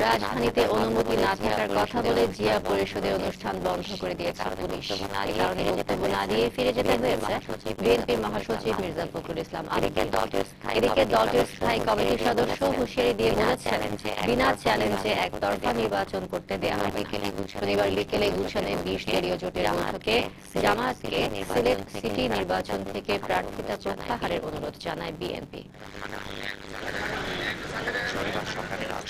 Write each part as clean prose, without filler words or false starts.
রাজধানীতে অনুমতি না থাকার কথা বলে জিয়া পরিষদের অনুষ্ঠান বন্ধ করে দিয়েছে পুলিশ। এই কারণে বক্তব্য না দিয়ে ফিরে যেতে হয়েছে বিএনপি মহাসচিব মির্জা ফখরুল ইসলাম আলমকে। এদিকে দলটির স্থায়ী কমিটির সদস্য হুঁশিয়ারি দিয়ে বলেছেন, বিনা চ্যালেঞ্জে একতরফা নির্বাচন করতে দেওয়া হবে। শনিবার বিকেলে গুলশানে 20 দলীয় জোটের বৈঠকে জামায়াতকে সিলেট সিটি নির্বাচন থেকে প্রার্থিতা প্রত্যাহারের অনুরোধ জানায় বিএনপি।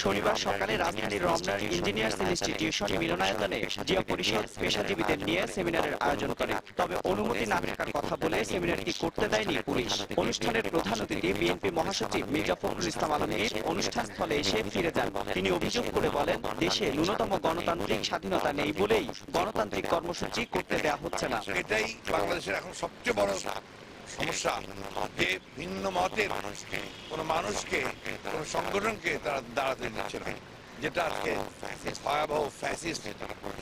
শনিবার সকালে রাজধানীর রমনার ইঞ্জিনিয়ার্স ইনস্টিটিউশন মিলনায়তনে জিয়া পরিষদ পেশাজীবীদের নিয়ে সেমিনারের আয়োজন করে। তবে অনুমতি না থাকার কথা বলে সেমিনারটি করতে দেয়নি পুলিশ। অনুষ্ঠানের প্রধান অতিথি বিএনপি মহাসচিব মির্জা ফখরুল ইসলাম আলমগীর অনুষ্ঠান স্থলে এসে ফিরে যান। তিনি অভিযোগ করে বলেন, দেশে ন্যূনতম গণতান্ত্রিক স্বাধীনতা নেই বলেই গণতান্ত্রিক কর্মসূচি করতে দেওয়া হচ্ছে না। এটাই বাংলাদেশের এখন সবচেয়ে বড় সমস্যা, যে ভিন্ন মতের কোন মানুষকে, কোন সংগঠনকে তারা দাঁড়াতে দিচ্ছে না, যেটা আজকে ভয়াবহ ফ্যাসিস্ট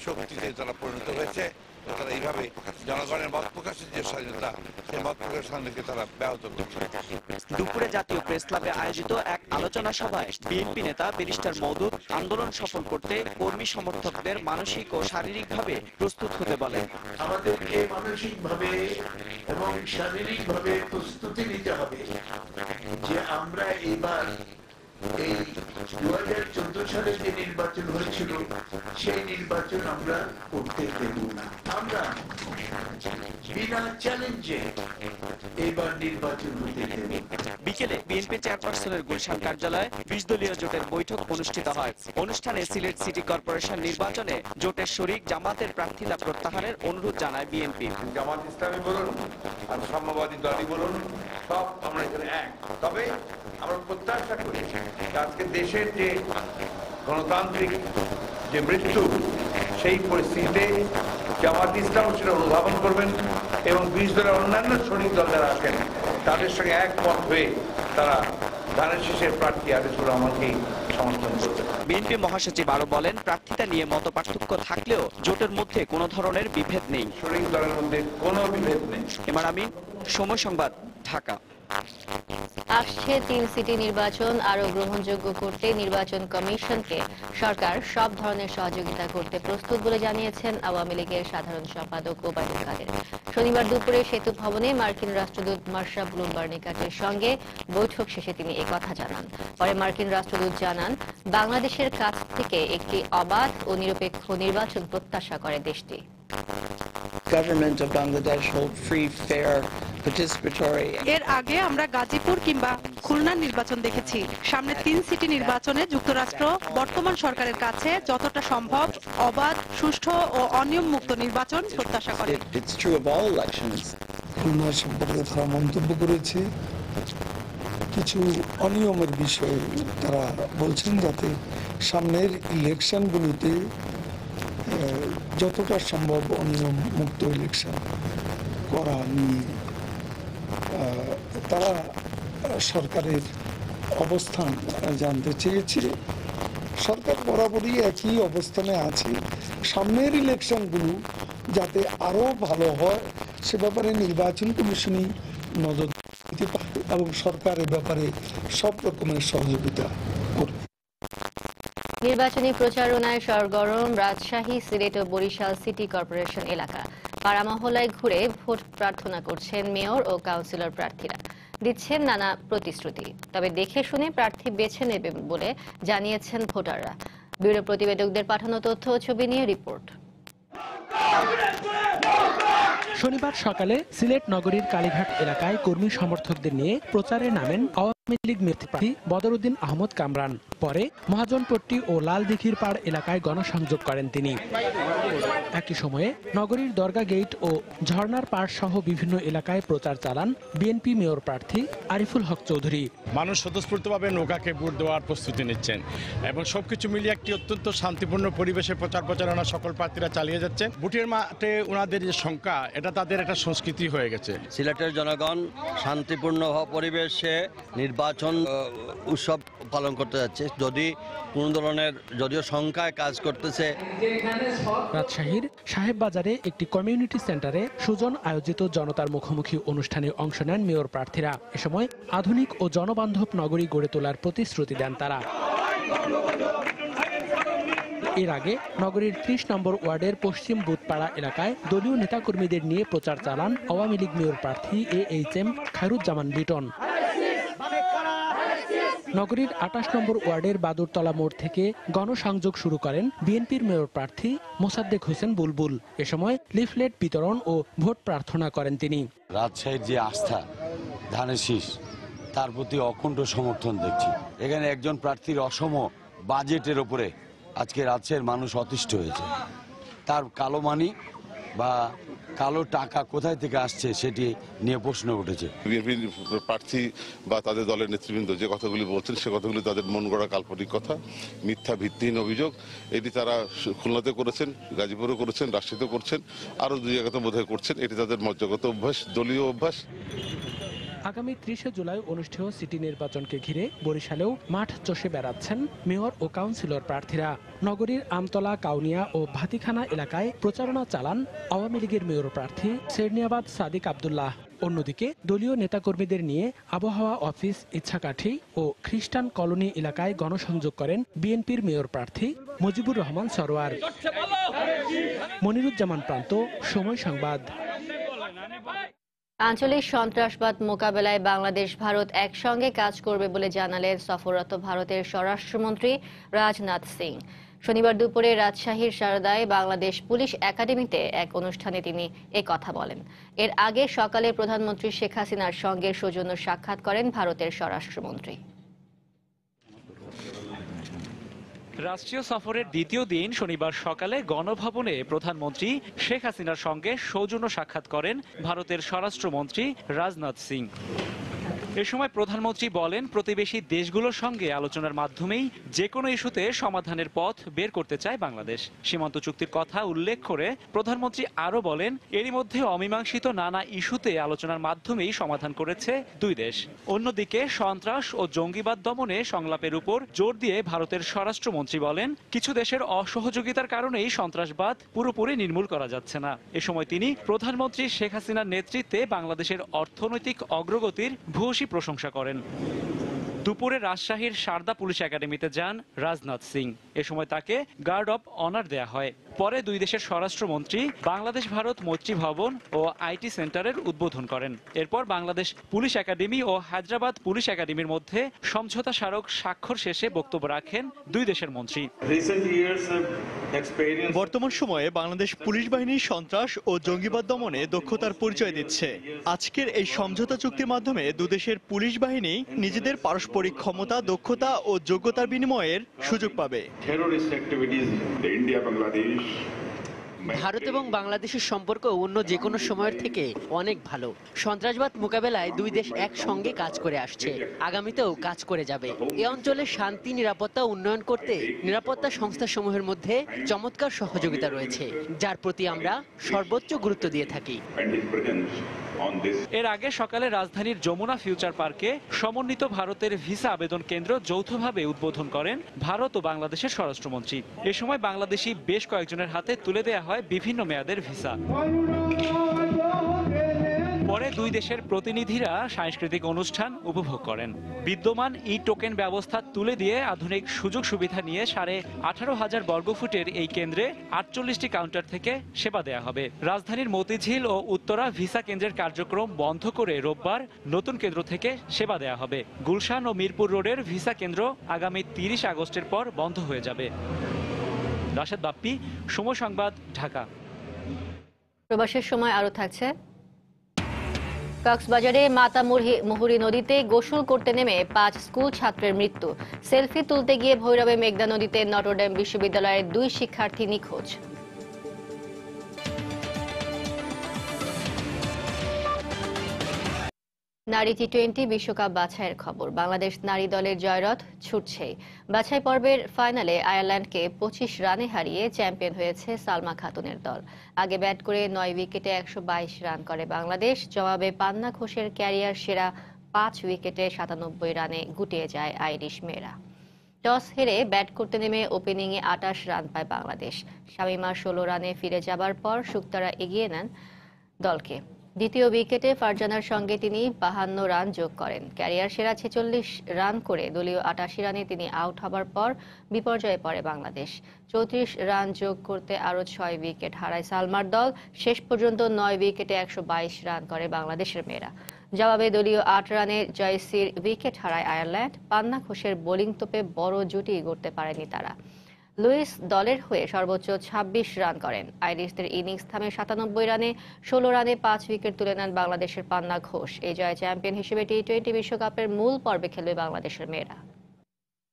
শক্তিতে তারা পরিণত হয়েছে। তারা এইভাবে জনগণের মত প্রকাশের যে স্বাধীনতা, সেই মত প্রকাশের স্বাধীনতাকে তারা ব্যাহত করছে। দুপুরে জাতীয় প্রেস ক্লাবে আয়োজিত এক আলোচনা সভায় বিএনপি নেতা ব্যারিস্টার মওদুদ আন্দোলন সফল করতে কর্মী সমর্থকদের মানসিক ও শারীরিকভাবে প্রস্তুত হতে বলেন। আমাদেরকে মানসিকভাবে এবং শারীরিকভাবে প্রস্তুতি নিতে হবে যে আমরা এবার এই 2014 সালে যে নির্বাচন হয়েছিল সেই নির্বাচন আমরা করতে দেব না। আমরা বিনা চ্যালেঞ্জে এবার নির্বাচন হতে দেব। বিকেলে বিএনপি চেয়ারপারসনের গুলশান কার্যালয়ে 20 দলীয় জোটের বৈঠক অনুষ্ঠিত হয়। অনুষ্ঠানে সিলেট সিটি কর্পোরেশন নির্বাচনে জোটের শরিক জামাতের প্রার্থিতা প্রত্যাহারের অনুরোধ জানায় বিএনপি। জামাত ইসলামী বলুন আর সাম্যবাদী দলই বলুন, সব আমরা এখানে এক। তবে আমরা প্রত্যাশা করি আজকে দেশের যে গণতান্ত্রিক যে মৃত্যু, সেই পরিস্থিতিতে জামাত ইসলাম সেটা অনুধাবন করবেন এবং 20 দলের অন্যান্য শরিক দল যারা আছেন তাদের সঙ্গে একমত হয়ে তারা ধানের শীষের প্রার্থী আরিফুর রহমানকেই সমর্থন করবেন। বিএনপি মহাসচিব আরো বলেন, প্রার্থিতা নিয়ে মত পার্থক্য থাকলেও জোটের মধ্যে কোনো ধরনের বিভেদ নেই। শরিক দলের মধ্যে কোনো বিভেদ নেই। এমআর আমিন, সময় সংবাদ, ঢাকা। আসছে 3 সিটি নির্বাচন আরো গ্রহণযোগ্য করতে নির্বাচন কমিশনকে সরকার সব ধরনের সহযোগিতা করতে প্রস্তুত বলে জানিয়েছেন আওয়ামী লীগের সাধারণ সম্পাদক ওবায়দুল কাদের। শনিবার দুপুরে সেতু ভবনে মার্কিন রাষ্ট্রদূত মার্শা ব্লুমবার্নিকাটের সঙ্গে বৈঠক শেষে তিনি একথা জানান। পরে মার্কিন রাষ্ট্রদূত জানান, বাংলাদেশের কাছ থেকে একটি অবাধ ও নিরপেক্ষ নির্বাচন প্রত্যাশা করে দেশটি। Government of Bangladesh hold free, fair, participatory. এর আগে আমরা গাজীপুর কিংবা খুলনার নির্বাচন দেখেছি। সামনে 3 সিটি নির্বাচনে যুক্তরাষ্ট্র বর্তমান সরকারের কাছে যতটা সম্ভব অবাধ, সুষ্ঠু ও অনিয়ম মুক্ত নির্বাচন প্রত্যাশা করে। It's true of all elections. Khulna সম্পর্কে তারা মন্তব্য করেছে, কিছু অনিয়মের বিষয়ে তারা বলছেন যাতে সামনের ইলেকশনগুলিতে যতটা সম্ভব অনিয়ম মুক্ত ইলেকশন করা নিয়ে তারা সরকারের অবস্থান জানতে চেয়েছে। সরকার বরাবরই একই অবস্থানে আছে, সামনের ইলেকশনগুলো যাতে আরও ভালো হয় সে ব্যাপারে নির্বাচন কমিশনই নজর দিতে পারে এবং সরকার এ ব্যাপারে সব রকমের সহযোগিতা করবে। নির্বাচনী প্রচারণায় সরগরম রাজশাহী, সিলেট ও বরিশাল সিটি কর্পোরেশন এলাকা। পাড়া মহল্লায় ঘুরে ভোট প্রার্থনা করছেন মেয়র ও কাউন্সিলর প্রার্থীরা, দিচ্ছেন নানা প্রতিশ্রুতি। তবে দেখে শুনে প্রার্থী বেছে নেবে বলে জানিয়েছেন ভোটাররা। ব্যুরো প্রতিবেদকদের পাঠানো তথ্য ও ছবি নিয়ে রিপোর্ট। শনিবার সকালে সিলেট নগরীর কালীঘাট এলাকায় কর্মী সমর্থকদের নিয়ে প্রচারে নামেন আওয়ামী লীগ প্রার্থী বদরউদ্দিন আহমদ কামরান। পরে মহাজনপট্টি ও লালদিঘির পাড় এলাকায় গণসংযোগ করেন তিনি। একই সময়ে নগরীর দরগা গেট ও ঝর্ণার পাড় সহ বিভিন্ন এলাকায় প্রচার চালান বিএনপি মেয়র প্রার্থী আরিফুল হক চৌধুরী। মানুষ স্বতঃস্ফূর্তভাবে নৌকাকে ভোট দেওয়ার প্রস্তুতি নিচ্ছেন এবং সবকিছু মিলিয়ে একটি অত্যন্ত শান্তিপূর্ণ পরিবেশে প্রচারণা সকল প্রার্থীরা চালিয়ে যাচ্ছে। ভোটের মাঠে ওনাদের যে সংখ্যা, এটা তাদের একটা সংস্কৃতি হয়ে গেছে। সিলেটের জনগণ শান্তিপূর্ণ পরিবেশে নির্বাচন উৎসব পালন করতে যাচ্ছে। যদি কোন ধরনের যদিও সংখ্যায় কাজ করতেছে। রাজশাহীর সাহেব বাজারে একটি কমিউনিটি সেন্টারে সুজন আয়োজিত জনতার মুখোমুখি অনুষ্ঠানে অংশ নেন মেয়র প্রার্থীরা। এ সময় আধুনিক ও জনবান্ধব নগরী গড়ে তোলার প্রতিশ্রুতি দেন তারা। এর আগে নগরীর ৩০ নম্বর ওয়ার্ডের পশ্চিম বুথপাড়া এলাকায় দলীয় নেতাকর্মীদের নিয়ে প্রচার চালান আওয়ামী লীগ মেয়র প্রার্থী AHM খায়রুজ্জামান লিটন। নগরীর ২৮ নম্বর ওয়ার্ডের বাদুরতলা মোড় থেকে গণসংযোগ শুরু করেন বিএনপির মেয়র প্রার্থী মোসাদ্দেক হোসেন বুলবুল। এ সময় লিফলেট বিতরণ ও ভোট প্রার্থনা করেন তিনি। রাজশাহীর যে আস্থা ধানের শীষ, তার প্রতি অকুণ্ঠ সমর্থন দেখছি। এখানে একজন প্রার্থীর অসম বাজেটের ওপরে আজকে রাজশাহীর মানুষ অতিষ্ঠ হয়েছে। তার কালো মানি বা কালো টাকা কোথায় থেকে আসছে সেটি নিয়ে প্রশ্ন উঠেছে। বিএনপির প্রার্থী বা তাদের দলের নেতৃবৃন্দ যে কথাগুলি বলছেন সে কথাগুলি তাদের মন গড়া কাল্পনিক কথা, মিথ্যা ভিত্তিহীন অভিযোগ। এটি তারা খুলনাতে করেছেন, গাজীপুরে করেছেন, রাজশাহীতে করছেন, আরও দুই জায়গাতে বোধহয় করছেন। এটি তাদের মজ্জাগত অভ্যাস, দলীয় অভ্যাস। আগামী ৩০শে জুলাই অনুষ্ঠেয় সিটি নির্বাচনকে ঘিরে বরিশালেও মাঠ চষে বেড়াচ্ছেন মেয়র ও কাউন্সিলর প্রার্থীরা। নগরীর আমতলা, কাউনিয়া ও ভাতিখানা এলাকায় প্রচারণা চালান আওয়ামী লীগের মেয়র প্রার্থী সেরনিয়াবাদ সাদিক আব্দুল্লাহ। অন্যদিকে দলীয় নেতাকর্মীদের নিয়ে আবহাওয়া অফিস, ইচ্ছাকাঠি ও খ্রিস্টান কলোনি এলাকায় গণসংযোগ করেন বিএনপির মেয়র প্রার্থী মুজিবুর রহমান সরোয়ার। মনিরুজ্জামান প্রান্ত, সময় সংবাদ। আঞ্চলিক সন্ত্রাসবাদ মোকাবেলায় বাংলাদেশ ভারত একসঙ্গে কাজ করবে বলে জানালেন সফররত ভারতের স্বরাষ্ট্রমন্ত্রী রাজনাথ সিং। শনিবার দুপুরে রাজশাহীর সারদায় বাংলাদেশ পুলিশ একাডেমিতে এক অনুষ্ঠানে তিনি কথা বলেন। এর আগে সকালে প্রধানমন্ত্রী শেখ হাসিনার সঙ্গে সৌজন্য সাক্ষাৎ করেন ভারতের স্বরাষ্ট্রমন্ত্রী। রাষ্ট্রীয় সফরের দ্বিতীয় দিন শনিবার সকালে গণভবনে প্রধানমন্ত্রী শেখ হাসিনার সঙ্গে সৌজন্য সাক্ষাৎ করেন ভারতের স্বরাষ্ট্রমন্ত্রী রাজনাথ সিং। এ সময় প্রধানমন্ত্রী বলেন, প্রতিবেশী দেশগুলোর সঙ্গে আলোচনার মাধ্যমেই যে কোনো ইস্যুতে সমাধানের পথ বের করতে চায় বাংলাদেশ। সীমান্ত চুক্তির কথা উল্লেখ করে প্রধানমন্ত্রী আরও বলেন, এরই মধ্যে অমীমাংসিত নানা ইস্যুতে আলোচনার মাধ্যমেই সমাধান করেছে দুই দেশ। অন্যদিকে সন্ত্রাস ও জঙ্গিবাদ দমনে সংলাপের উপর জোর দিয়ে ভারতের স্বরাষ্ট্রমন্ত্রী বলেন, কিছু দেশের অসহযোগিতার কারণেই সন্ত্রাসবাদ পুরোপুরি নির্মূল করা যাচ্ছে না। এ সময় তিনি প্রধানমন্ত্রী শেখ হাসিনার নেতৃত্বে বাংলাদেশের অর্থনৈতিক অগ্রগতির ভূয়সী প্রশংসা করেন। দুপুরে রাজশাহীর সারদা পুলিশ একাডেমিতে যান রাজনাথ সিং। এ সময় তাকে গার্ড অব অনার দেয়া হয়। পরে দুই দেশের স্বরাষ্ট্রমন্ত্রী বাংলাদেশ ভারত মৈত্রী ভবন ও আইটি সেন্টারের উদ্বোধন করেন। এরপর বাংলাদেশ পুলিশ একাডেমি ও হায়দ্রাবাদ পুলিশ একাডেমির মধ্যে সমঝোতা স্মারক স্বাক্ষর শেষে বক্তব্য রাখেন দুই দেশের মন্ত্রী। বর্তমান সময়ে বাংলাদেশ পুলিশ বাহিনী সন্ত্রাস ও জঙ্গিবাদ দমনে দক্ষতার পরিচয় দিচ্ছে। আজকের এই সমঝোতা চুক্তির মাধ্যমে দুদেশের পুলিশ বাহিনী নিজেদের পারস্পরিক ক্ষমতা, দক্ষতা ও যোগ্যতার বিনিময়ের সুযোগ পাবে। ভারত এবং বাংলাদেশের সম্পর্ক অন্য যে কোনো সময়ের থেকে অনেক ভালো। সন্ত্রাসবাদ মোকাবেলায় দুই দেশ একসঙ্গে কাজ করে আসছে, আগামীতেও কাজ করে যাবে। এ অঞ্চলের শান্তি, নিরাপত্তা উন্নয়ন করতে নিরাপত্তা সংস্থাসমূহের মধ্যে চমৎকার সহযোগিতা রয়েছে, যার প্রতি আমরা সর্বোচ্চ গুরুত্ব দিয়ে থাকি। এর আগে সকালে রাজধানীর যমুনা ফিউচার পার্কে সমন্বিত ভারতের ভিসা আবেদন কেন্দ্র যৌথভাবে উদ্বোধন করেন ভারত ও বাংলাদেশের স্বরাষ্ট্রমন্ত্রী। এ সময় বাংলাদেশি বেশ কয়েকজনের হাতে তুলে দেয়া হয় বিভিন্ন মেয়াদের ভিসা। পরে দুই দেশের প্রতিনিধিরা সাংস্কৃতিক অনুষ্ঠান উপভোগ করেন। বিদ্যমান ই টোকেন ব্যবস্থা তুলে দিয়ে আধুনিক সুযোগ সুবিধা নিয়ে 18,500 বর্গফুটের এই কেন্দ্রে 48টি কাউন্টার থেকে সেবা দেয়া হবে। রাজধানীর মতিঝিল ও উত্তরা ভিসা কেন্দ্রের কার্যক্রম বন্ধ করে রোববার নতুন কেন্দ্র থেকে সেবা দেয়া হবে। গুলশান ও মিরপুর রোডের ভিসা কেন্দ্র আগামী 30 আগস্টের পর বন্ধ হয়ে যাবে। রাশেদ বাপ্পি, সময় সংবাদ, ঢাকা। প্রবাসের সময় আরো থাকছে। কক্সবাজারে মাতামুহুরী নদীতে গোসল করতে নেমে 5 স্কুল ছাত্রের মৃত্যু। সেলফি তুলতে গিয়ে ভৈরবে মেঘনা নদীতে নটরডেম বিশ্ববিদ্যালয়ের 2 শিক্ষার্থী নিখোঁজ। নারী টি-20 বিশ্বকাপ বাছাইয়ের খবর। বাংলাদেশ নারী দলের জয়রথ ছুটছে। বাছাই পর্বের ফাইনালে আয়ারল্যান্ডকে 25 রানে হারিয়ে চ্যাম্পিয়ন হয়েছে সালমা খাতুনের দল। আগে ব্যাট করে 9 উইকেটে 122 রান করে বাংলাদেশ। জবাবে পান্না ঘোষের ক্যারিয়ার সেরা 5 উইকেটে 97 রানে গুটিয়ে যায় আইরিশ মেয়েরা। টস হেরে ব্যাট করতে নেমে ওপেনিংয়ে 28 রান পায় বাংলাদেশ। শামীমা 16 রানে ফিরে যাবার পর শুক্তারা এগিয়ে নেন দলকে। দ্বিতীয় উইকেটে ফারজানার সঙ্গে তিনি 52 রান যোগ করেন। ক্যারিয়ার সেরা 46 রান করে দলীয় 88 রানে তিনি আউট হবার পর বিপর্যয়ে পড়ে বাংলাদেশ। 34 রান যোগ করতে আরও 6 উইকেট হারায় সালমার দল। শেষ পর্যন্ত 9 উইকেটে 122 রান করে বাংলাদেশের মেয়েরা। জবাবে দলীয় 8 রানে জয়সির উইকেট হারায় আয়ারল্যান্ড। পান্না ঘোষের বোলিং তোপে বড় জুটি গড়তে পারেনি তারা। লুইস দলের হয়ে সর্বোচ্চ 26 রান করেন। আইরিশদের ইনিংস থামে 97 রানে। 16 রানে 5 উইকেট তুলে নেন বাংলাদেশের পান্না ঘোষ। এই জয়ে চ্যাম্পিয়ন হিসেবে টি-20 বিশ্বকাপের মূল পর্বে খেলবে বাংলাদেশের মেয়েরা।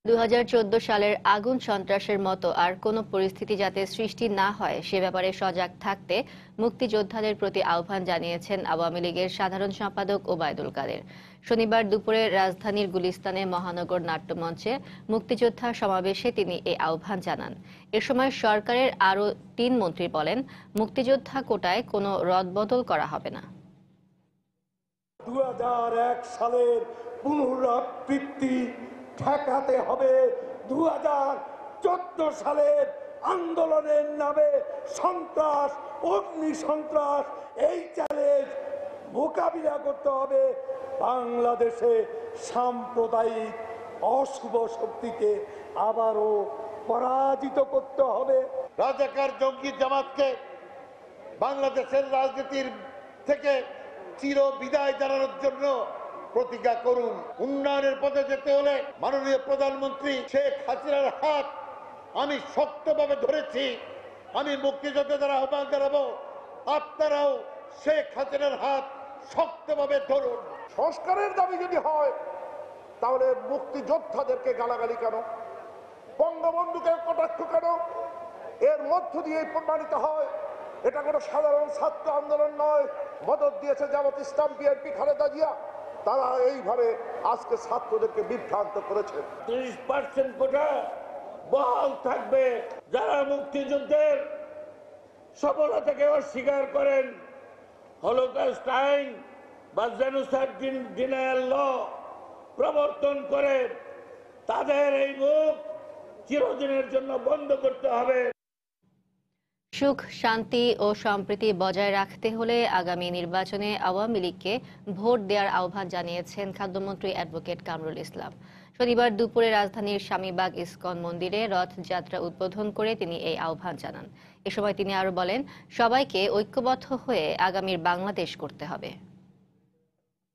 2014 সালের আগুন সন্ত্রাসের মতো আর কোনো পরিস্থিতি যাতে সৃষ্টি না হয় সে ব্যাপারে সজাগ থাকতে মুক্তিযোদ্ধাদের প্রতি আহ্বান জানিয়েছেন আওয়ামী লীগের সাধারণ সম্পাদক ওবায়দুল কাদের। শনিবার দুপুরে রাজধানীর গুলিস্তানে মহানগর নাট্যমঞ্চে মুক্তিযোদ্ধা সমাবেশে তিনি এই আহ্বান জানান। এ সময় সরকারের আরও 3 মন্ত্রী বলেন, মুক্তিযোদ্ধা কোটায় কোনো রদবদল করা হবে না। 2001 সালের পুনরাবৃত্তি ঠেকাতে হবে। 2014 সালের আন্দোলনের নামে সন্ত্রাস, অগ্নি সন্ত্রাস, এই চ্যালেঞ্জ মোকাবিলা করতে হবে। বাংলাদেশে সাম্প্রদায়িক অশুভ শক্তিকে আবারও পরাজিত করতে হবে। রাজাকার জঙ্গি জামাতকে বাংলাদেশের রাজনীতির থেকে চির বিদায় জানানোর জন্য প্রতিজ্ঞা করুন। উন্নয়নের পথে যেতে হলে মাননীয় প্রধানমন্ত্রী শেখ হাসিনার হাত আমি শক্তভাবে ধরেছি। আমি মুক্তিযোদ্ধাদের আহ্বান জানাবো, আপনারাও শেখ হাসিনার হাত শক্তভাবে ধরুন। সংস্কারের দাবি যদি হয় তাহলে মুক্তিযোদ্ধাদেরকে গালাগালি কেন, বঙ্গবন্ধুকে কটাক্ষ কেন? এর মধ্য দিয়ে প্রমাণিত হয় এটা কোনো সাধারণ ছাত্র আন্দোলন নয়। মদত দিয়েছে জামাত ইসলাম, বিএনপি, খালেদা জিয়া। তারা এইভাবে আজকে ছাত্রদেরকে বিভ্রান্ত করেছে। 30% কোটা বহাল থাকবে। যারা মুক্তিযুদ্ধের সফলতাকে অস্বীকার করেন, হলোকস্ট আইন বা জেনোসাইড ডিনায়াল ল প্রবর্তন করে, তাদের এই মুখ চিরদিনের জন্য বন্ধ করতে হবে। সুখ, শান্তি ও সম্প্রীতি বজায় রাখতে হলে আগামী নির্বাচনে আওয়ামী লীগকে ভোট দেওয়ার আহ্বান জানিয়েছেন খাদ্যমন্ত্রী অ্যাডভোকেট কামরুল ইসলাম। শনিবার দুপুরে রাজধানীর স্বামীবাগ ইসকন মন্দিরে রথযাত্রা উদ্বোধন করে তিনি এই আহ্বান জানান। এ সময় তিনি আরো বলেন, সবাইকে ঐক্যবদ্ধ হয়ে আগামীর বাংলাদেশ করতে হবে।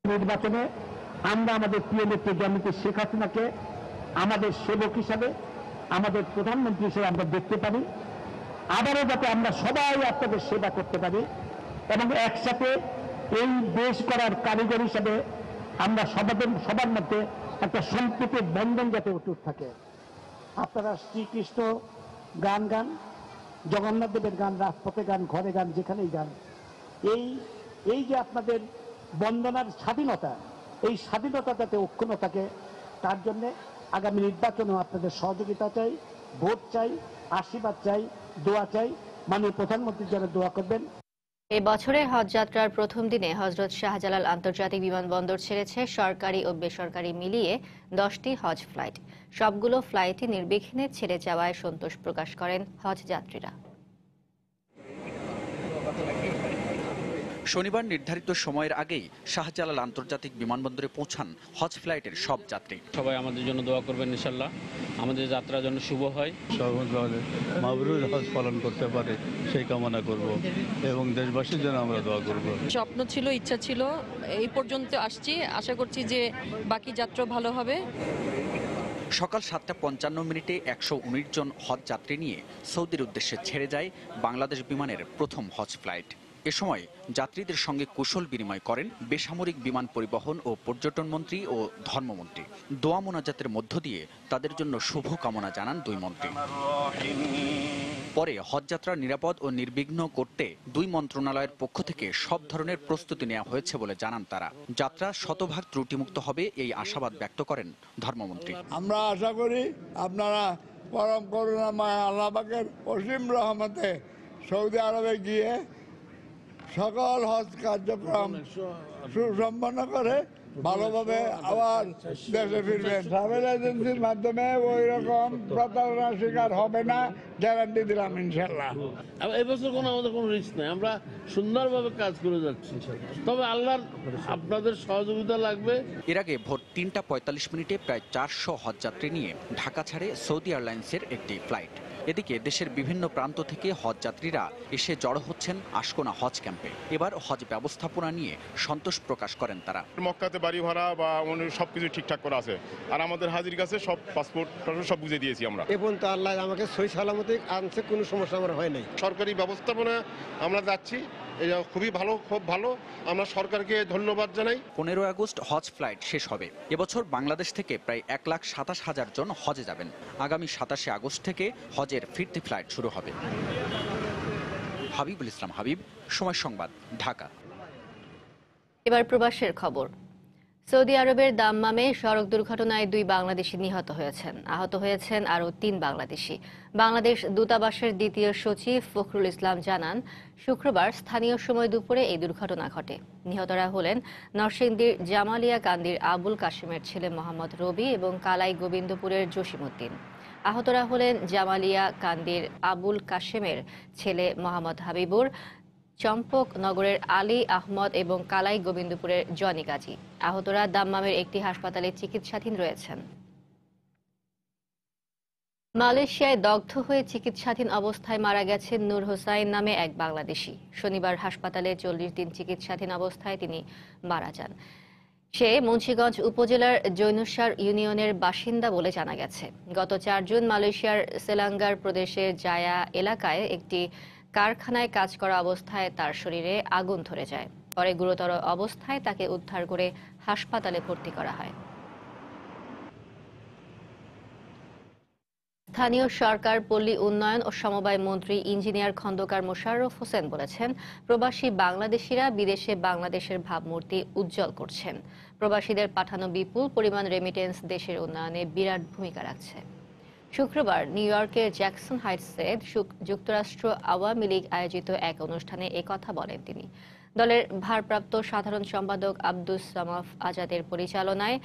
নির্বাচনে আমরা আমাদের প্রিয় নেত্রী জননেত্রী শেখ হাসিনাকে আমাদের সেবক হিসাবে, আমাদের প্রধানমন্ত্রী হিসেবে আমরা দেখতে পারি। আবারও যাতে আমরা সবাই আপনাদের সেবা করতে পারি এবং একসাথে এই দেশ করার কারিগর হিসাবে আমরা সবার মধ্যে একটা সম্প্রীতির বন্ধন যাতে অটুট থাকে। আপনারা শ্রীকৃষ্ণ গান, জগন্নাথ দেবের গান, রাজপথে গান, ঘরে গান, যেখানেই গান, এই যে আপনাদের বন্দনার স্বাধীনতা, এই স্বাধীনতা যাতে অক্ষুণ্ণ থাকে, তার জন্য আগামী নির্বাচনেও আপনাদের সহযোগিতা চাই, ভোট চাই, আশীর্বাদ চাই, দোয়া চাই। মাননীয় প্রধানমন্ত্রীর জন্য দোয়া করবেন। এই বছরের হজ যাত্রার প্রথম দিনে হযরত শাহজালাল আন্তর্জাতিক বিমানবন্দর ছেড়েছে সরকারি ও বেসরকারি মিলিয়ে 10টি হজ ফ্লাইট। সবগুলো ফ্লাইটই নির্বিঘ্নে ছেড়ে যাওয়ায় সন্তোষ প্রকাশ করেন হজ যাত্রীরা। শনিবার নির্ধারিত সময়ের আগেই শাহজালাল আন্তর্জাতিক বিমানবন্দরে পৌঁছান হজ ফ্লাইটের সব যাত্রী। সবাই আমাদের জন্য দোয়া করবেন, ইনশাআল্লাহ আমাদের যাত্রা যেন শুভ হয়, মাবরুর হজ পালন করতে পারে সেই কামনা করব এবং দেশবাসীর জন্য আমরা দোয়া করব। স্বপ্ন ছিল, ইচ্ছা ছিল, এই পর্যন্ত আসছি। আশা করছি যে বাকি যাত্রা ভালো হবে। সকাল 7:55 119 জন হজ যাত্রী নিয়ে সৌদির উদ্দেশ্যে ছেড়ে যায় বাংলাদেশ বিমানের প্রথম হজ ফ্লাইট। এ সময় যাত্রীদের সঙ্গে কুশল বিনিময় করেন বেসামরিক বিমান পরিবহন ও পর্যটন মন্ত্রী ও ধর্মমন্ত্রী। দোয়া মোনাজাতের মধ্য দিয়ে তাদের জন্য শুভ কামনা জানান দুই মন্ত্রী। পরে হজযাত্রা নিরাপদ ও নির্বিঘ্ন করতে দুই মন্ত্রণালয়ের পক্ষ থেকে সব ধরনের প্রস্তুতি নেওয়া হয়েছে বলে জানান তারা। যাত্রা শতভাগ ত্রুটিমুক্ত হবে এই আশাবাদ ব্যক্ত করেন ধর্মমন্ত্রী। আমরা আশা করি আপনারা পরম করুণাময় আল্লাহ পাকের অসীম রহমতে সৌদি আরবে গিয়ে সকল হজ কার্যক্রম সুসম্পন্ন করে ভালোভাবে আবার দেশে ফিরবেন। ট্রাভেল এজেন্সির মাধ্যমে ওই রকম প্রতারণার শিকার হবে না, গ্যারান্টি দিলাম ইনশাল্লাহ। এবছর আমাদের কোনো রিস্ক নেই, আমরা সুন্দরভাবে কাজ করে যাচ্ছি, তবে আল্লাহর আপনাদের সহযোগিতা লাগবে। এর আগে ভোর 3:45 প্রায় 400 হজযাত্রী নিয়ে ঢাকা ছাড়ে সৌদি এয়ারলাইন্সের একটি ফ্লাইট। এদিকে দেশের বিভিন্ন প্রান্ত থেকে হজযাত্রীরা এসে জড়ো হচ্ছেন আশকোনা হজ ক্যাম্পে। এবার হজ ব্যবস্থাপনা নিয়ে সন্তোষ প্রকাশ করেন তারা। মক্কাতে বাড়ি ভাড়া বা সবকিছু ঠিকঠাক করা আছে, আর আমাদের হাজির কাছে সব পাসপোর্ট সব বুঝে দিয়েছি আমরা। এবং তো আল্লাহ আমাকে সহি সালামতে আনছে, কোনো সমস্যা আমার হয় নাই। সরকারি ব্যবস্থাপনা আমরা যাচ্ছি, এটা খুবই ভালো, খুব ভালো। আমরা সরকারকে ধন্যবাদ জানাই। 15 আগস্ট হজ ফ্লাইট শেষ হবে। এবছর বাংলাদেশ থেকে প্রায় 1,27,000 জন হজে যাবেন। আগামী 27 আগস্ট থেকে হজের ফিরতি ফ্লাইট শুরু হবে। হাবিবুল ইসলাম হাবিব, সময় সংবাদ, ঢাকা। এবার প্রবাসের খবর। সৌদি আরবের দাম্মামে সড়ক দুর্ঘটনায় 2 বাংলাদেশি নিহত হয়েছেন। আহত হয়েছেন আরও 3 বাংলাদেশি। বাংলাদেশ দূতাবাসের দ্বিতীয় সচিব ফখরুল ইসলাম জানান, শুক্রবার স্থানীয় সময় দুপুরে এই দুর্ঘটনা ঘটে। নিহতরা হলেন নরসিংদীর জামালিয়া কান্দির আবুল কাশেমের ছেলে মোহাম্মদ রবি এবং কালাই গোবিন্দপুরের জসিমউদ্দিন। আহতরা হলেন জামালিয়া কান্দির আবুল কাশেমের ছেলে মোহাম্মদ হাবিবুর, চম্পক নগরের আলী আহমদ এবং কালাই গোবিন্দপুরের জনি গাজী। আহতরা দাম্মামের একটি হাসপাতালে চিকিৎসাধীন রয়েছেন। মালয়েশিয়ায় দগ্ধ হয়ে চিকিৎসাধীন অবস্থায় মারা গেছেন নূর হোসাইন নামে এক বাংলাদেশি। শনিবার হাসপাতালে 40 দিন চিকিৎসাধীন অবস্থায় তিনি মারা যান। সে মুন্সিগঞ্জ উপজেলার জৈনুসার ইউনিয়নের বাসিন্দা বলে জানা গেছে। গত 4 জুন মালয়েশিয়ার সেলাঙ্গার প্রদেশের জায়া এলাকায় একটি কারখানায় কাজ করা অবস্থায় তার শরীরে আগুন ধরে যায়। পরে গুরুতর অবস্থায় তাকে উদ্ধার করে হাসপাতালে ভর্তি করা হয়। স্থানীয় সরকার, পল্লী উন্নয়ন ও সমবায় মন্ত্রী ইঞ্জিনিয়ার খন্দকার মোশাররফ হোসেন বলেছেন, প্রবাসী বাংলাদেশিরা বিদেশে বাংলাদেশের ভাবমূর্তি উজ্জ্বল করছেন। প্রবাসীদের পাঠানো বিপুল পরিমাণ রেমিটেন্স দেশের উন্নয়নে বিরাট ভূমিকা রাখছে। শুক্রবার নিউ ইয়র্কের জ্যাকসন হাইটসে যুক্তরাষ্ট্র আওয়ামী লীগ আয়োজিত এক অনুষ্ঠানে একথা বলেন তিনি। দলের ভারপ্রাপ্ত সাধারণ সম্পাদক আব্দুস সামাফ আজাদের পরিচালনায়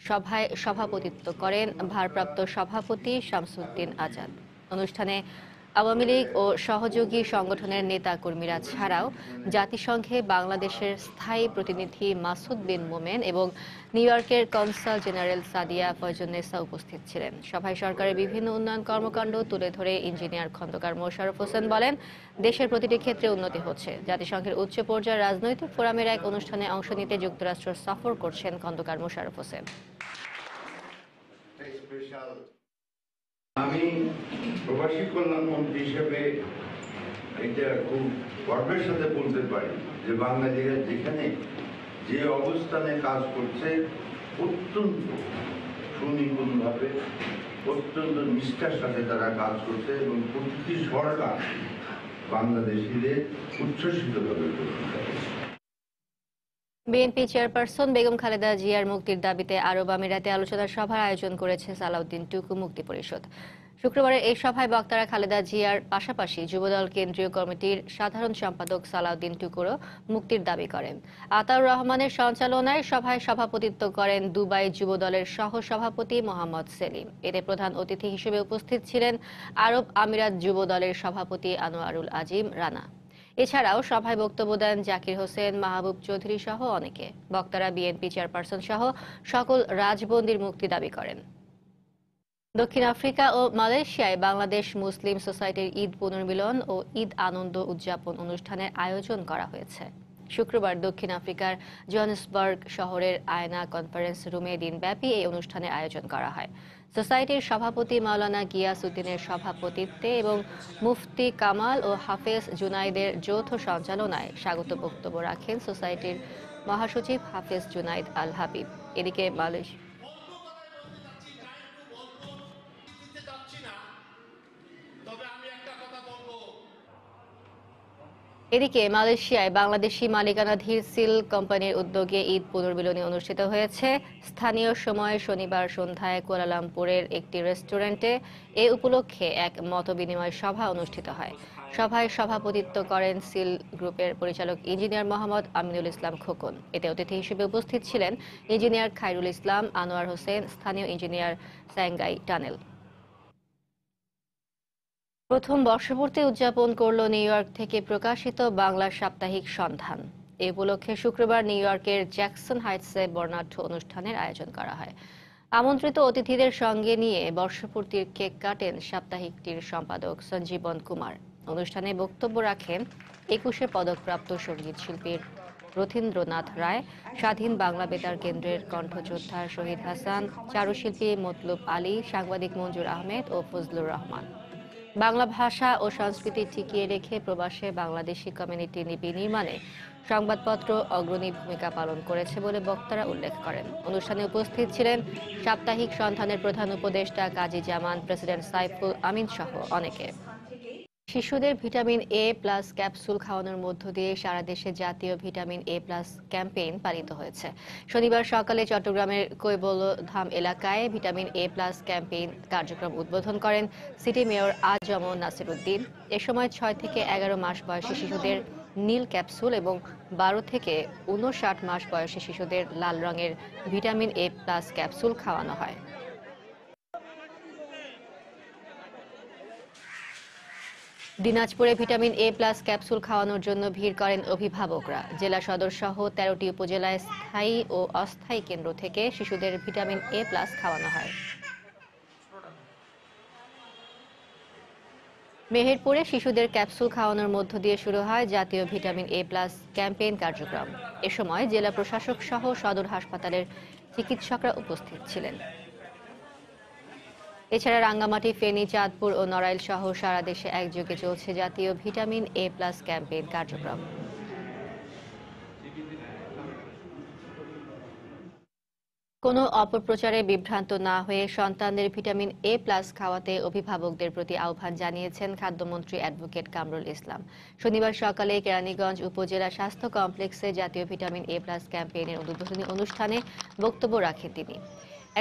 সভায় সভাপতিত্ব করেন ভারপ্রাপ্ত সভাপতি শামসুদ্দিন আজাদ। অনুষ্ঠানে আওয়ামী লীগ ও সহযোগী সংগঠনের নেতা কর্মীরা ছাড়াও জাতিসংঘে বাংলাদেশের স্থায়ী প্রতিনিধি মাসুদ বিন মোমেন এবং নিউ ইয়র্কের কনসাল জেনারেল সাদিয়া ফয়জুন্নেসা উপস্থিত ছিলেন। সভায় সরকারের বিভিন্ন উন্নয়ন কর্মকাণ্ড তুলে ধরে ইঞ্জিনিয়ার খন্দকার মোশাররফ হোসেন বলেন, দেশের প্রতিটি ক্ষেত্রে উন্নতি হচ্ছে। জাতিসংঘের উচ্চ পর্যায়ের রাজনৈতিক ফোরামের এক অনুষ্ঠানে অংশ নিতে যুক্তরাষ্ট্র সফর করছেন খন্দকার মোশাররফ হোসেন। আমি প্রবাসী কল্যাণ মন্ত্রী হিসেবে এটা খুব গর্বের সাথে বলতে পারি যে বাংলাদেশ যেখানে যে অবস্থানে কাজ করছে অত্যন্ত সুনিপুণভাবে, অত্যন্ত নিষ্ঠার সাথে তারা কাজ করছে এবং প্রতিটি সরকার বাংলাদেশিদের উচ্ছ্বসিতভাবে করছে। বিএনপি চেয়ারপারসন বেগম খালেদা জিয়ার মুক্তির দাবিতে আরব আমিরাতে আলোচনা সভার আয়োজন করেছে সালাউদ্দিন টুকু মুক্তি পরিষদ। শুক্রবারের এই সভায় বক্তারা খালেদা জিয়ার পাশাপাশি যুবদল কেন্দ্রীয় কমিটির সাধারণ সম্পাদক সালাউদ্দিন টুকুরও মুক্তির দাবি করেন। আতাউর রহমানের সঞ্চালনায় সভায় সভাপতিত্ব করেন দুবাই যুবদলের সহ সভাপতি মোহাম্মদ সেলিম। এতে প্রধান অতিথি হিসেবে উপস্থিত ছিলেন আরব আমিরাত যুবদলের সভাপতি আনোয়ারুল আজিম রানা। এছাড়াও সভায় বক্তব্য দেন জাকির হোসেন, মাহবুব চৌধুরী সহ অনেকে। বক্তারা বিএনপি চেয়ারপারসন সহ সকল রাজবন্দীর মুক্তি দাবি করেন। দক্ষিণ আফ্রিকা ও মালয়েশিয়ায় বাংলাদেশ মুসলিম সোসাইটির ঈদ পুনর্মিলন ও ঈদ আনন্দ উদযাপন অনুষ্ঠানের আয়োজন করা হয়েছে। শুক্রবার দক্ষিণ আফ্রিকার জোহানেসবার্গ শহরের আয়না কনফারেন্স রুমে দিনব্যাপী এই অনুষ্ঠানের আয়োজন করা হয়। সোসাইটির সভাপতি মাওলানা গিয়াস উদ্দিনের সভাপতিত্বে এবং মুফতি কামাল ও হাফেজ জুনাইদের যৌথ সঞ্চালনায় স্বাগত বক্তব্য রাখেন সোসাইটির মহাসচিব হাফেজ জুনাইদ আল হাবিব। এদিকে এদিকে মালয়েশিয়ায় বাংলাদেশি মালিকানাধীন সিল কোম্পানির উদ্যোগে ঈদ পুনর্মিলনী অনুষ্ঠিত হয়েছে। স্থানীয় সময় শনিবার সন্ধ্যায় কুয়ালালামপুরের একটি রেস্টুরেন্টে এ উপলক্ষে এক মতবিনিময় সভা অনুষ্ঠিত হয়। সভায় সভাপতিত্ব করেন সিল গ্রুপের পরিচালক ইঞ্জিনিয়ার মোহাম্মদ আমিনুল ইসলাম খোকন। এতে অতিথি হিসেবে উপস্থিত ছিলেন ইঞ্জিনিয়ার খায়রুল ইসলাম, আনোয়ার হোসেন, স্থানীয় ইঞ্জিনিয়ার স্যাঙ্গাই টানেল। প্রথম বর্ষপূর্তি উদযাপন করল নিউ ইয়র্ক থেকে প্রকাশিত বাংলা সাপ্তাহিক সন্ধান। এ উপলক্ষে শুক্রবার নিউ ইয়র্কের জ্যাকসন হাইটসে বর্ণাঢ্য অনুষ্ঠানের আয়োজন করা হয়। আমন্ত্রিত অতিথিদের সঙ্গে নিয়ে বর্ষপূর্তির কেক কাটেন সাপ্তাহিকটির সম্পাদক সঞ্জীবন কুমার। অনুষ্ঠানে বক্তব্য রাখেন 21শে পদকপ্রাপ্ত সঙ্গীত শিল্পী রথীন্দ্রনাথ রায়, স্বাধীন বাংলা বেতার কেন্দ্রের কণ্ঠযোদ্ধা শহীদ হাসান, চারুশিল্পী মতলুব আলী, সাংবাদিক মঞ্জুর আহমেদ ও ফজলুর রহমান। বাংলা ভাষা ও সংস্কৃতি টিকিয়ে রেখে প্রবাসে বাংলাদেশি কমিউনিটি বিনির্মাণে সংবাদপত্র অগ্রণী ভূমিকা পালন করেছে বলে বক্তারা উল্লেখ করেন। অনুষ্ঠানে উপস্থিত ছিলেন সাপ্তাহিক সন্ধানের প্রধান উপদেষ্টা কাজী জামান, প্রেসিডেন্ট সাইফুল আমিন সহ অনেকে। শিশুদের ভিটামিন এ প্লাস ক্যাপসুল খাওয়ানোর মধ্য দিয়ে সারা দেশে জাতীয় ভিটামিন এ প্লাস ক্যাম্পেইন পালিত হয়েছে। শনিবার সকালে চট্টগ্রামের কৈবল্যধাম এলাকায় ভিটামিন এ প্লাস ক্যাম্পেইন কার্যক্রম উদ্বোধন করেন সিটি মেয়র আজম নাসির উদ্দিন। এ সময় 6 থেকে 11 মাস বয়সী শিশুদের নীল ক্যাপসুল এবং 12 থেকে 59 মাস বয়সী শিশুদের লাল রঙের ভিটামিন এ প্লাস ক্যাপসুল খাওয়ানো হয়। দিনাজপুরে ভিটামিন এ প্লাস ক্যাপসুল খাওয়ানোর জন্য ভিড় করেন অভিভাবকরা। জেলা সদর সহ 13টি উপজেলায় স্থায়ী ও অস্থায়ী কেন্দ্র থেকে শিশুদের ভিটামিন এ প্লাস খাওয়ানো হয়। মেহেরপুরে শিশুদের ক্যাপসুল খাওয়ানোর মধ্য দিয়ে শুরু হয় জাতীয় ভিটামিন এ প্লাস ক্যাম্পেইন কার্যক্রম। এ সময় জেলা প্রশাসক সহ সদর হাসপাতালের চিকিৎসকরা উপস্থিত ছিলেন। এছাড়া রাঙ্গামাটি, ফেনী, চাঁদপুর ও নড়াইল সহ সারা দেশে একযোগে চলছে জাতীয় ভিটামিন এ প্লাস ক্যাম্পেইন কার্যক্রম। কোনো অপপ্রচারে বিভ্রান্ত না হয়ে সন্তানদের ভিটামিন এ প্লাস খাওয়াতে অভিভাবকদের প্রতি আহ্বান জানিয়েছেন খাদ্যমন্ত্রী অ্যাডভোকেট কামরুল ইসলাম। শনিবার সকালে কেরানীগঞ্জ উপজেলা স্বাস্থ্য কমপ্লেক্সে জাতীয় ভিটামিন এ প্লাস ক্যাম্পেইনের উদ্বোধনী অনুষ্ঠানে বক্তব্য রাখেন তিনি।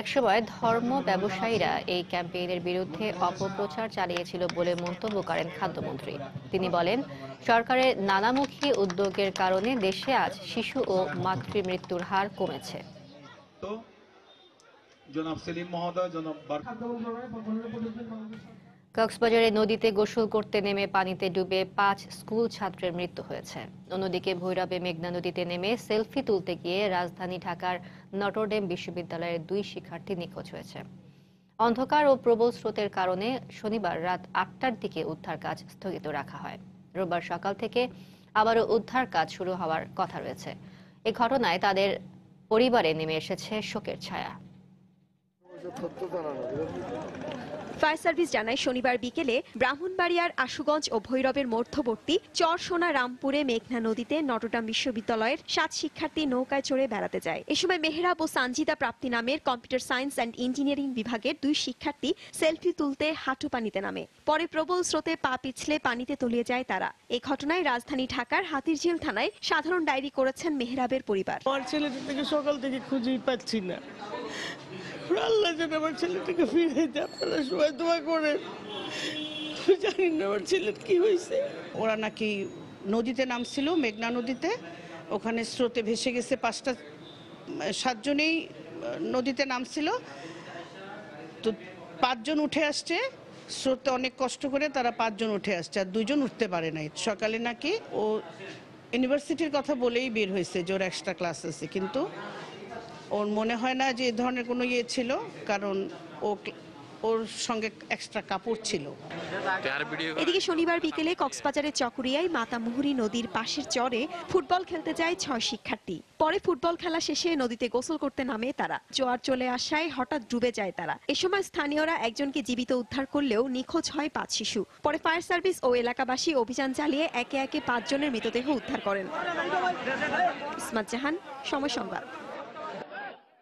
একসময় ধর্ম ব্যবসায়ীরা এই ক্যাম্পেইনের বিরুদ্ধে অপপ্রচার চালিয়েছিল বলে মন্তব্য করেন খাদ্যমন্ত্রী। তিনি বলেন, সরকারের নানামুখী উদ্যোগের কারণে দেশে আজ শিশু ও মাতৃমৃত্যুর হার কমেছে। কক্সবাজারে নদীতে গোসল করতে নেমে পানিতে ডুবে 5 স্কুল ছাত্রের মৃত্যু হয়েছে। অন্যদিকে ভৈরবে মেঘনা নদীতে নেমে সেলফি তুলতে গিয়ে রাজধানী ঢাকার নটরডেম বিশ্ববিদ্যালয়ের 2 শিক্ষার্থী নিখোঁজ হয়েছে। অন্ধকার ও প্রবল স্রোতের কারণে শনিবার রাত 8টার দিকে উদ্ধার কাজ স্থগিত রাখা হয়। রোববার সকাল থেকে আবারও উদ্ধার কাজ শুরু হওয়ার কথা রয়েছে। এই ঘটনায় তাদের পরিবারে নেমে এসেছে শোকের ছায়া। ফায়ার সার্ভিস জানায়, শনিবার বিকেলে ব্রাহ্মণবাড়িয়ার আশুগঞ্জ ও ভৈরবের মধ্যবর্তী চরসোনা রামপুরে মেঘনা নদীতে নটরডেম বিশ্ববিদ্যালয়ের 7 শিক্ষার্থী নৌকায় চড়ে বেড়াতে যায়। এ সময় মেহরাব ও সানজিদা প্রাপ্তি নামের কম্পিউটার সায়েন্স অ্যান্ড ইঞ্জিনিয়ারিং বিভাগের 2 শিক্ষার্থী সেলফি তুলতে হাঁটু পানিতে নামে। পরে প্রবল স্রোতে পা পিছলে পানিতে তলিয়ে যায় তারা। এই ঘটনায় রাজধানী ঢাকার হাতিরঝিল থানায় সাধারণ ডায়েরি করেছেন মেহরাবের পরিবার। আমার ছেলেটাকে সকাল থেকে খুঁজেই পাচ্ছি না। আল্লাহ যেন আমার ছেলেটাকে ফিরে দেয়, আপনারা সবাই দোয়া করেন। জানি না আমার ছেলের কি হয়েছে। ওরা নাকি নদীতে নামছিল, মেঘনা নদীতে, ওখানে স্রোতে ভেসে গেছে। 7 জনেই নদীতে নামছিল, তো 5 জন উঠে আসছে স্রোতে, অনেক কষ্ট করে তারা 5 জন উঠে আসছে, আর 2 জন উঠতে পারে নাই। সকালে নাকি ও ইউনিভার্সিটির কথা বলেই বের হয়েছে যে ওর এক্সট্রা ক্লাস আছে, কিন্তু ওর মনে হয় না যে এ ধরনের কোনো ইয়ে ছিল, কারণ ওর সঙ্গে এক্সট্রা কাপড় ছিল। এদিকে শনিবার বিকেলে কক্সবাজারের চকরিয়ায় মাতামুহুরী নদীর পাশের চরে ফুটবল খেলতে যায় 6 শিক্ষার্থী। পরে ফুটবল খেলা শেষে নদীতে গোসল করতে নামে তারা। জোয়ার চলে আসায় হঠাৎ ডুবে যায় তারা। এ সময় স্থানীয়রা একজনকে জীবিত উদ্ধার করলেও নিখোঁজ হয় 5 শিশু। পরে ফায়ার সার্ভিস ও এলাকাবাসী অভিযান চালিয়ে একে একে 5 জনের মৃতদেহ উদ্ধার করেন। ইসমাত জাহান, সময় সংবাদ।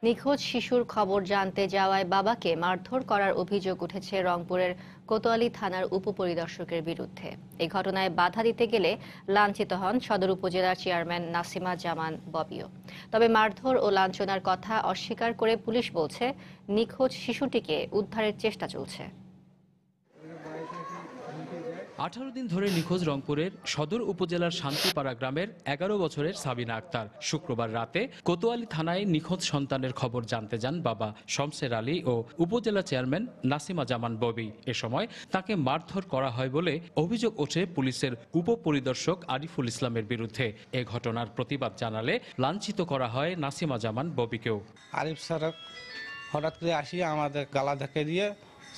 নিখোঁজ শিশুর খবর জানতে যাওয়ায় বাবাকে মারধর করার অভিযোগ উঠেছে রংপুরের কোতোয়ালি থানার উপপরিদর্শকের বিরুদ্ধে। এই ঘটনায় বাধা দিতে গেলে লাঞ্ছিত হন সদর উপজেলার চেয়ারম্যান নাসিমা জামান ববিও। তবে মারধর ও লাঞ্ছনার কথা অস্বীকার করে পুলিশ বলছে নিখোঁজ শিশুটিকে উদ্ধারের চেষ্টা চলছে। 18 দিন ধরে নিখোঁজ রংপুরের সদর উপজেলার শান্তিপাড়া গ্রামের 11 বছরের সাবিনা আক্তার। শুক্রবার রাতে কোতোয়ালি থানায় নিখোঁজ সন্তানের খবর জানতে যান বাবা শমশের আলী ও উপজেলা চেয়ারম্যান নাসিমা জামান ববি। এ সময় তাকে মারধর করা হয় বলে অভিযোগ ওঠে পুলিশের উপপরিদর্শক আরিফুল ইসলামের বিরুদ্ধে। এ ঘটনার প্রতিবাদ জানালে লাঞ্ছিত করা হয় নাসিমা জামান ববিকেও। আরিফ স্যার হঠাৎ করে আসিয়ে আমাদের গালা ধাক্কা দিয়ে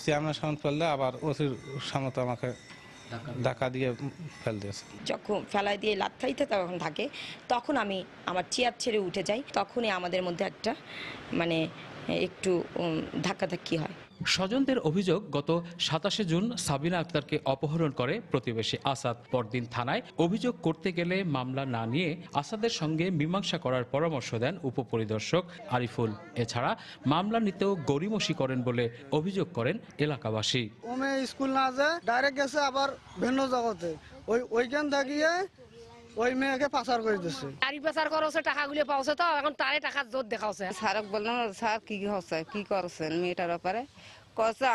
চেয়ারম্যান সামনে ফেললে আবার ওসির সামনে আমাকে ধাক্কা দিয়ে ফেল দিয়েছে। যখন ফেলাই দিয়ে লাথাইতে তখন থাকে, তখন আমি আমার চেয়ার ছেড়ে উঠে যাই। তখনই আমাদের মধ্যে একটা একটু ধাক্কাধাক্কি হয়। স্বজনদের অভিযোগ, গত 27 জুন সাবিনা আক্তারকে অপহরণ করে প্রতিবেশী আসাদ। পরদিন থানায় অভিযোগ করতে গেলে মামলা না নিয়ে আসাদের সঙ্গে মীমাংসা করার পরামর্শ দেন উপপরিদর্শক আরিফুল। এছাড়া মামলা নিতেও গড়িমসি করেন বলে অভিযোগ করেন এলাকাবাসী। স্কুল না যায় ডাইরেক্ট গেছে আবার ভিন্ন জগতে, ওইখান থাকিয়ে ওই মেয়েকে পাচার করে দিচ্ছে। গাড়ি পাচার করছে, টাকাগুলো পাওছে, তো এখন তারে টাকার জোর দেখাচ্ছে। স্যারক বললাম, স্যার কি হচ্ছে, কি করছেন মেয়েটার ব্যাপারে? কছে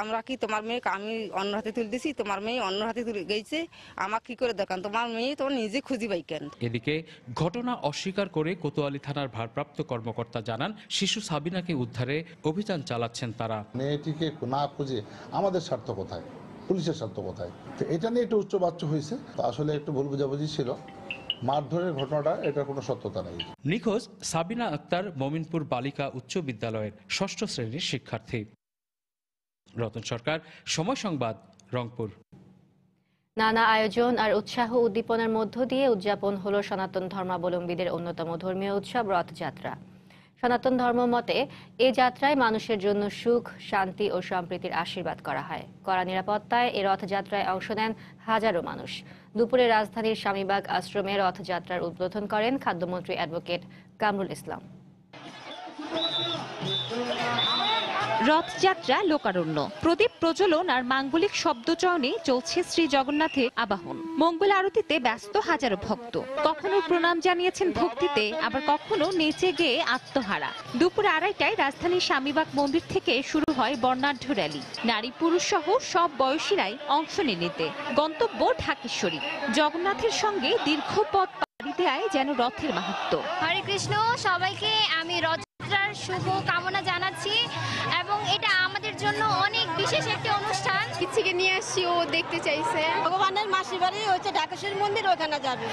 আমরা কি তোমার মেয়েকে আমি অন্য হাতে তুলে দিছি, তোমার মেয়ে অন্য হাতে তুলে গেছে, আমার কি করে দেখান? তোমার মেয়ে তোমার নিজে খুঁজি পাই কেন? এদিকে ঘটনা অস্বীকার করে কোতোয়ালি থানার ভারপ্রাপ্ত কর্মকর্তা জানান, শিশু সাবিনাকে উদ্ধারে অভিযান চালাচ্ছেন তারা। মেয়েটিকে না খুঁজে আমাদের স্বার্থ কোথায়, পুলিশের স্বার্থ কোথায়? তো এটা নিয়ে একটু উচ্চবাচ্য হয়েছে। তো আসলে একটু ভুল বোঝাবুঝি ছিল। মারধরের ঘটনাটা, এটার কোনো সত্যতা নেই। নিখোঁজ সাবিনা আক্তার মমিনপুর বালিকা উচ্চ বিদ্যালয়ের 6ষ্ঠ শ্রেণীর শিক্ষার্থী। রতন সরকার, সময় সংবাদ, রংপুর। নানা আয়োজন আর উৎসাহ উদ্দীপনার মধ্য দিয়ে উদযাপন হলো সনাতন ধর্মাবলম্বীদের অন্যতম ধর্মীয় উৎসব রথযাত্রা। সনাতন ধর্ম মতে এ যাত্রায় মানুষের জন্য সুখ, শান্তি ও সম্প্রীতির আশীর্বাদ করা হয়। কড়া নিরাপত্তায় এ রথযাত্রায় অংশ নেন হাজারো মানুষ। দুপুরে রাজধানীর স্বামীবাগ আশ্রমে রথযাত্রার উদ্বোধন করেন খাদ্যমন্ত্রী অ্যাডভোকেট কামরুল ইসলাম। রথযাত্রা লোকারণ্য, প্রদীপ প্রজ্বলন আর মাঙ্গলিক শব্দচয়নে চলছে শ্রী জগন্নাথের আবাহন। মঙ্গল আরতিতে ব্যস্ত হাজারো ভক্ত, কখনো প্রণাম জানিয়েছেন ভক্তিতে, আবার কখনো নেচে গেয়ে আত্মহারা। দুপুর 2:30টায় রাজধানীর স্বামীবাগ মন্দির থেকে শুরু হয় বর্ণাঢ্য র্যালি। নারী পুরুষ সহ সব বয়সীরাই অংশ নেন এতে। গন্তব্য ঢাকেশ্বরী। জগন্নাথের সঙ্গে দীর্ঘ পথ পাড়ি দেয় যেন রথের মাহাত্ম্য। হরে কৃষ্ণ, সবাইকে আমি রথযাত্রার শুভ কামনা জানাচ্ছি এবং এটা আমাদের জন্য অনেক বিশেষ একটি অনুষ্ঠান। কিচ্ছিকে নিয়ে আসছি, ও দেখতে চাইছে। ভগবানের মাসির বাড়ি হচ্ছে ঢাকেশ্বরী মন্দির, ওখানে যাবে।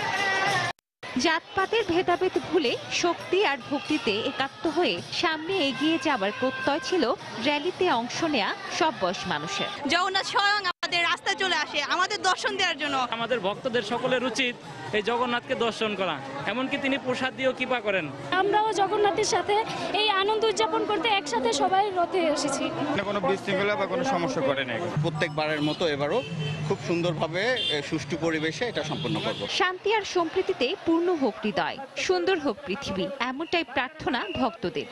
জাতপাতের ভেদাভেদ ভুলে শক্তি আর ভক্তিতে একাত্ম হয়ে সামনে এগিয়ে যাবার প্রত্যয় ছিল র্যালিতে অংশ নেয়া সব বয়স মানুষের। জগন্নাথ স্বয়ং আমাদের রাস্তায় চলে আসে আমাদের দর্শন দেওয়ার জন্য। আমাদের ভক্তদের সকলের উচিত এই জগন্নাথকে দর্শন করা, এমনকি তিনি প্রসাদ দিয়েও কৃপা করেন। আমরাও জগন্নাথের সাথে এই আনন্দ উদযাপন করতে একসাথে সবাই রথে এসেছি। কোনো বিশৃঙ্খলা বা কোনো সমস্যা করে নাই। প্রত্যেকবারের মতো এবারও খুব সুন্দরভাবে সুষ্ঠু পরিবেশে এটা সম্পন্ন করব। শান্তি আর সম্প্রীতিতে পূর্ণ হোক হৃদয়, সুন্দর হোক পৃথিবী, এমনটাই প্রার্থনা ভক্তদের।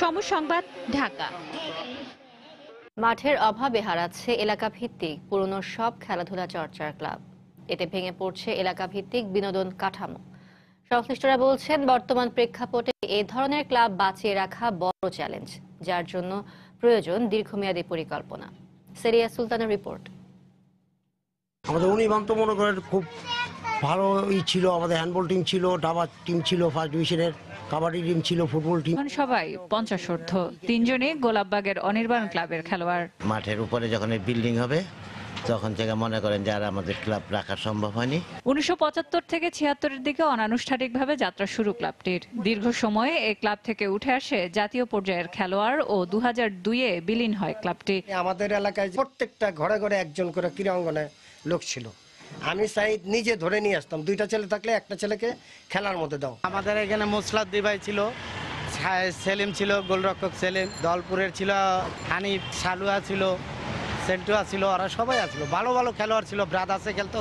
সময় সংবাদ, ঢাকা। মাঠের অভাবে হারাচ্ছে এলাকা ভিত্তিক পুরনো সব খেলাধুলা চর্চার ক্লাব। এতে ভেঙে পড়ছে এলাকা ভিত্তিক বিনোদন কাঠামো। সংশ্লিষ্টরা বলছেন, বর্তমান প্রেক্ষাপটে এ ধরনের ক্লাব বাঁচিয়ে রাখা বড় চ্যালেঞ্জ, যার জন্য প্রয়োজন দীর্ঘমেয়াদী পরিকল্পনা। সেরিয়া সুলতানের রিপোর্ট। আমাদের উনিভান্ত মনে করেন খুব ভালো ছিল, আমাদের হ্যান্ডবল টিম ছিল, দাবা টিম ছিল, ফার্স্ট ডিভিশনের কাবাডি টিম ছিল, ফুটবল টিম। সবাই 50 তিনজনে গোলাপবাগের অনির্বাণ ক্লাবের খেলোয়াড়। মাঠের উপরে যখন বিল্ডিং হবে তখন থেকে মনে করেন যারা আমাদের ক্লাব রাখা সম্ভব হয়নি। 1975 থেকে 76-এর দিকে অনানুষ্ঠানিকভাবে যাত্রা শুরু ক্লাবটির। দীর্ঘ সময়ে এই ক্লাব থেকে উঠে আসে জাতীয় পর্যায়ের খেলোয়াড় ও 2002-এ বিলীন হয় ক্লাবটি। আমাদের এলাকায় প্রত্যেকটা ঘরে ঘরে একজন করে ক্রীড়াঙ্গনে লোক ছিল। আমি চাই নিজে ধরে নিয়ে আসতাম, 2টা ছেলে থাকলে একটা ছেলেকে খেলার মধ্যে দাও। আমাদের এখানে মোসলাদ্দি ভাই ছিল, সেলিম ছিল, গোলরক্ষক সেলিম, দলপুরের ছিল হানিফ, সালুয়া ছিল, সেন্টুয়া ছিল, ওরা সবাই আছিল, ভালো ভালো খেলোয়াড় ছিল। ব্রাদার্সে খেলতো,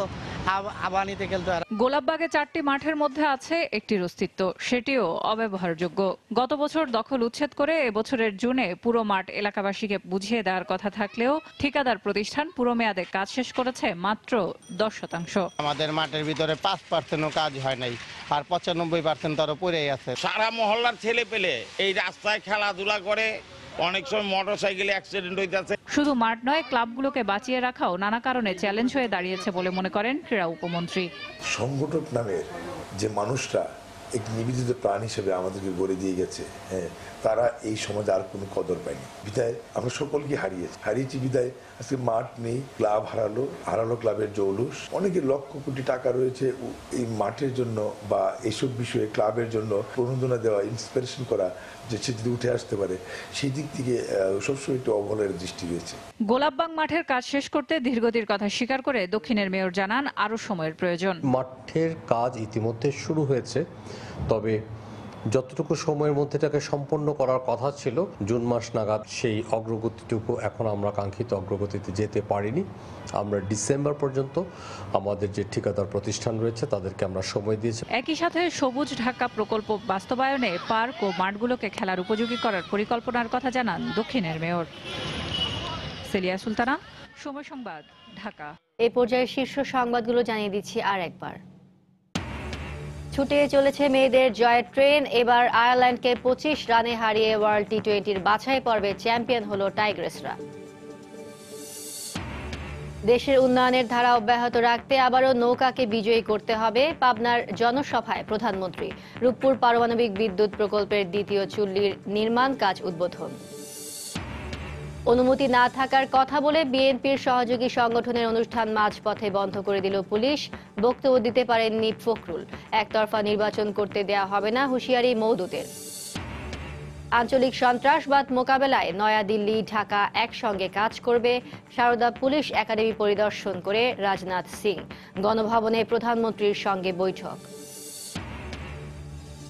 আবানিতে খেলতে আর গোলাপবাগে 4টি মাঠের মধ্যে আছে একটির অস্তিত্ব, সেটিও অব্যবহারযোগ্য। গত বছর দখল উচ্ছেদ করে এবছরের জুনে পুরো মাঠ এলাকাবাসীকে বুঝিয়ে দেওয়ার কথা থাকলেও ঠিকাদার প্রতিষ্ঠান পুরো মেয়াদে কাজ শেষ করেছে মাত্র 10%। আমাদের মাঠের ভিতরে 5%ও কাজ হয় নাই, আর 95% তারও পড়েই আছে। সারা মহল্লার ছেলে পেলে এই রাস্তায় খেলাধুলা করে, অনেক সময় মোটরসাইকেলে অ্যাক্সিডেন্ট হইতেছে। শুধু মাঠ নয়, ক্লাবগুলোকে বাঁচিয়ে রাখাও নানা কারণে চ্যালেঞ্জ হয়ে দাঁড়িয়েছে বলে মনে করেন ক্রীড়া উপমন্ত্রী। সংগঠক নামের যে মানুষরা এক নিবেদিত প্রাণ হিসেবে আমাদেরকে গড়ে দিয়ে গেছে, হ্যাঁ, তারা এই সমাজে আর কোনো কদর পায়নি বিদায় আমরা সকলকে হারিয়েছি বিদায় আজকে মাঠ নেই, ক্লাব হারালো ক্লাবের জৌলুস। অনেকের লক্ষ কোটি টাকা রয়েছে এই মাঠের জন্য বা এইসব বিষয়ে ক্লাবের জন্য প্রণোদনা দেওয়া, ইন্সপিরেশন করা, যে সে যদি উঠে আসতে পারে সেই দিক থেকে সবসময় একটু অবহেলার দৃষ্টি রয়েছে। গোলাপবাগ মাঠের কাজ শেষ করতে ধীরগতির কথা স্বীকার করে দক্ষিণের মেয়র জানান আরো সময়ের প্রয়োজন। মাঠের কাজ ইতিমধ্যে শুরু হয়েছে, তবে যতটুকু সময়ের মধ্যে এটাকে সম্পন্ন করার কথা ছিল জুন মাস নাগাদ, সেই অগ্রগতিটুকু এখন আমরা কাঙ্ক্ষিত অগ্রগতিতে যেতে পারিনি। আমরা ডিসেম্বর পর্যন্ত আমাদের যে ঠিকাদার প্রতিষ্ঠান রয়েছে তাদেরকে আমরা সময় দিয়েছি। একই সাথে সবুজ ঢাকা প্রকল্প বাস্তবায়নে পার্ক ও মাঠগুলোকে খেলার উপযোগী করার পরিকল্পনার কথা জানান দক্ষিণের মেয়র। সেলিয়া সুলতানা, সময় সংবাদ, ঢাকা। এই পর্যায়ে শীর্ষ সংবাদগুলো জানিয়ে দিচ্ছি আর একবার। ছুটে চলেছে মেয়েদের জয়ের ট্রেন। এবার আয়ারল্যান্ডকে 25 রানে হারিয়ে ওয়ার্ল্ড টি20-র বাছাই পর্বে চ্যাম্পিয়ন হলো টাইগ্রেসরা। দেশের উন্নয়নের ধারা অব্যাহত রাখতে আবারও নৌকাকে বিজয়ী করতে হবে, পাবনার জনসভায় প্রধানমন্ত্রী। রূপপুর পারমাণবিক বিদ্যুৎ প্রকল্পের দ্বিতীয় চুল্লির নির্মাণ কাজ উদ্বোধন। অনুমতি না থাকার কথা বলে বিএনপির সহযোগী সংগঠনের অনুষ্ঠান মাঝপথে বন্ধ করে দিল পুলিশ। বক্তব্য দিতে পারেননি ফখরুল। একতরফা নির্বাচন করতে দেয়া হবে না, হুঁশিয়ারি মওদুদের। আঞ্চলিক সন্ত্রাসবাদ মোকাবেলায় নয়াদিল্লি ঢাকা একসঙ্গে কাজ করবে। সারদা পুলিশ একাডেমি পরিদর্শন করে রাজনাথ সিং। গণভবনে প্রধানমন্ত্রীর সঙ্গে বৈঠক।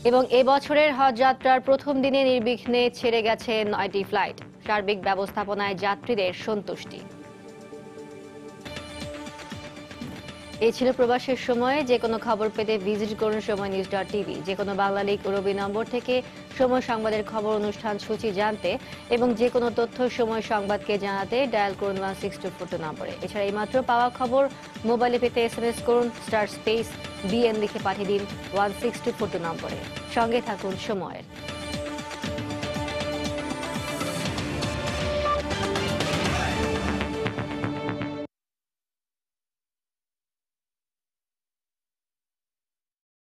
এবং এবছরের হজ যাত্রার প্রথম দিনে নির্বিঘ্নে ছেড়ে গেছে 9টি ফ্লাইট। সার্বিক ব্যবস্থাপনায় যাত্রীদের সন্তুষ্টি। এই ছিল প্রবাসের সময়ে। যে কোনো খবর পেতে ভিজিট করুন সময়.news.tv। যে কোনো বাংলা লিগ রবি নম্বর থেকে সময় সংবাদের খবর অনুষ্ঠান সূচি জানতে এবং যে কোনো তথ্য সময় সংবাদকে জানাতে ডায়াল করুন 16242 নম্বরে। এছাড়া এইমাত্র পাওয়া খবর মোবাইলে পেতে SMS করুন *BN লিখে পাঠিয়ে দিন 16242 নম্বরে। সঙ্গে থাকুন সময়ের।